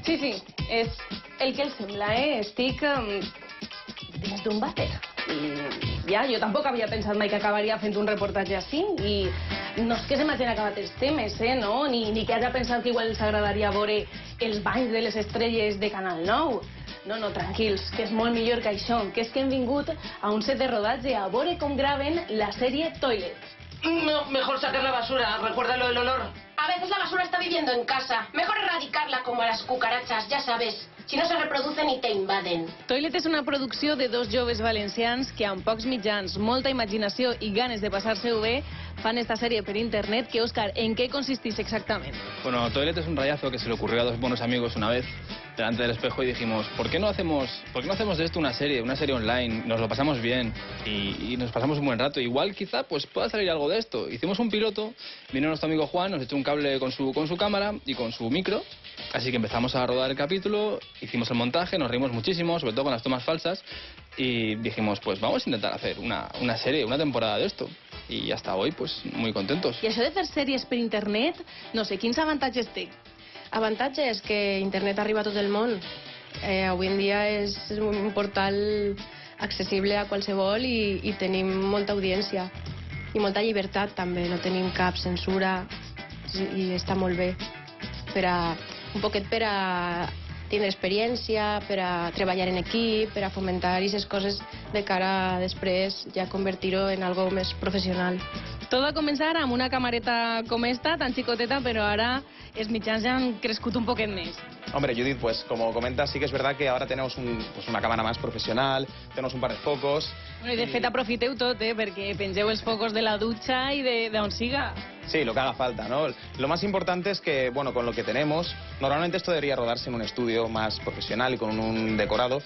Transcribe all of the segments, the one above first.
Sí, sí, és el que el sembla, Estic dins d'un vàter. I ja, jo tampoc havia pensat mai que acabaria fent un reportatge així. I no és que se m'hagin acabat els temes, no? Ni que hagi pensat que igual els agradaria veure els banys de les estrelles de Canal 9. No, tranquils, que és molt millor que això, que és que hem vingut a un set de rodatge a veure com graven la sèrie Toilet. No, mejor sacar la basura, recuérdalo del olor. A veces la basura está viviendo en casa. Mejor erradicarla como a las cucarachas, ya sabes. Si no se reproducen y te invaden. Toilet és una producció de dos joves valencians que amb pocs mitjans, molta imaginació i ganes de passar-se-ho bé fan esta sèrie per internet. Que, Òscar, ¿en qué consistís exactament? Bueno, Toilet es un rayazo que se le ocurrió a dos buenos amigos una vez delante del espejo y dijimos, ¿por qué no hacemos de esto una serie online? Nos lo pasamos bien y nos pasamos un buen rato. Igual quizá pues pueda salir algo de esto. Hicimos un piloto, vino nuestro amigo Juan, nos echó un cable con su cámara y con su micro. Así que empezamos a rodar el capítulo, hicimos el montaje, nos reímos muchísimo, sobre todo con las tomas falsas, y dijimos, pues vamos a intentar hacer una serie, una temporada de esto. Y hasta hoy, pues, muy contentos. I això de fer sèries per internet, no sé, quins avantatges té? Avantatge és que internet arriba a tot el món. Avui en dia és un portal accessible a qualsevol i tenim molta audiència. I molta llibertat també, no tenim cap censura i està molt bé. Un poquet per a tindre experiència, per a treballar en equip, per a fomentar aquestes coses de cara a després ja convertir-ho en algo més professional. Tot va començar amb una camareta com esta, tan xicoteta, però ara els mitjans ja han crescut un poquet més. Hombre, Judith, pues como comentas, sí que es verdad que ahora tenemos una cámara más profesional, tenemos un par de focos. Bueno, i de fet aprofiteu tot, perquè pengeu els focos de la dutxa i d'on siga. Sí, lo que haga falta, ¿no? Lo más importante es que, bueno, con lo que tenemos, normalmente esto debería rodarse en un estudio más profesional y con un decorado.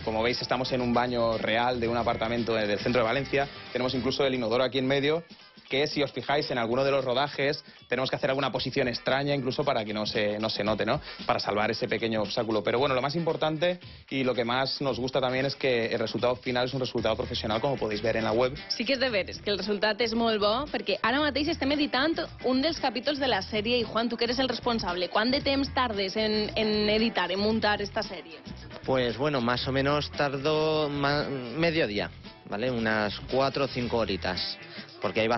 Como veis, estamos en un baño real de un apartamento del centro de Valencia. Tenemos incluso el inodoro aquí en medio, que si os fijáis en alguno de los rodajes tenemos que hacer alguna posición extraña incluso para que no se note, ¿no? Para salvar ese pequeño obstáculo. Pero bueno, lo más importante y lo que más nos gusta también es que el resultado final es un resultado profesional, como podéis ver en la web. Sí que és de veres que el resultat és molt bo, perquè ara mateix estem editant un dels capítols de la sèrie i Juan, tu que eres el responsable, quant de temps tardes en editar, en muntar esta sèrie? Pues bueno, más o menos tardo medio día, ¿vale? Unas 4 o 5 horitas. Porque hay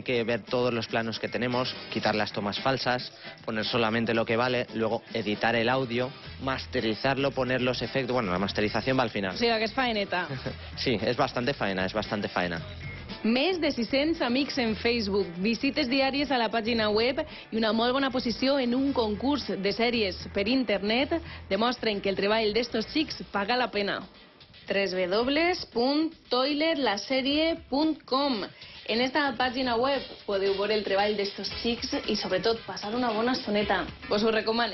que ver todos los planos que tenemos, quitar las tomas falsas, poner solamente lo que vale, luego editar el audio, masterizarlo, poner los efectos. Bueno, la masterización va al final. O sigui, que és faeneta. Sí, es bastante faena, es bastante faena. Més de 600 amics en Facebook, visites diàries a la pàgina web i una molt bona posició en un concurs de sèries per internet demostren que el treball d'estos xics paga la pena. www.toiletlaserie.com. En esta pàgina web podeu veure el treball d'estos xics i sobretot passar una bona estoneta. Vos ho recomano.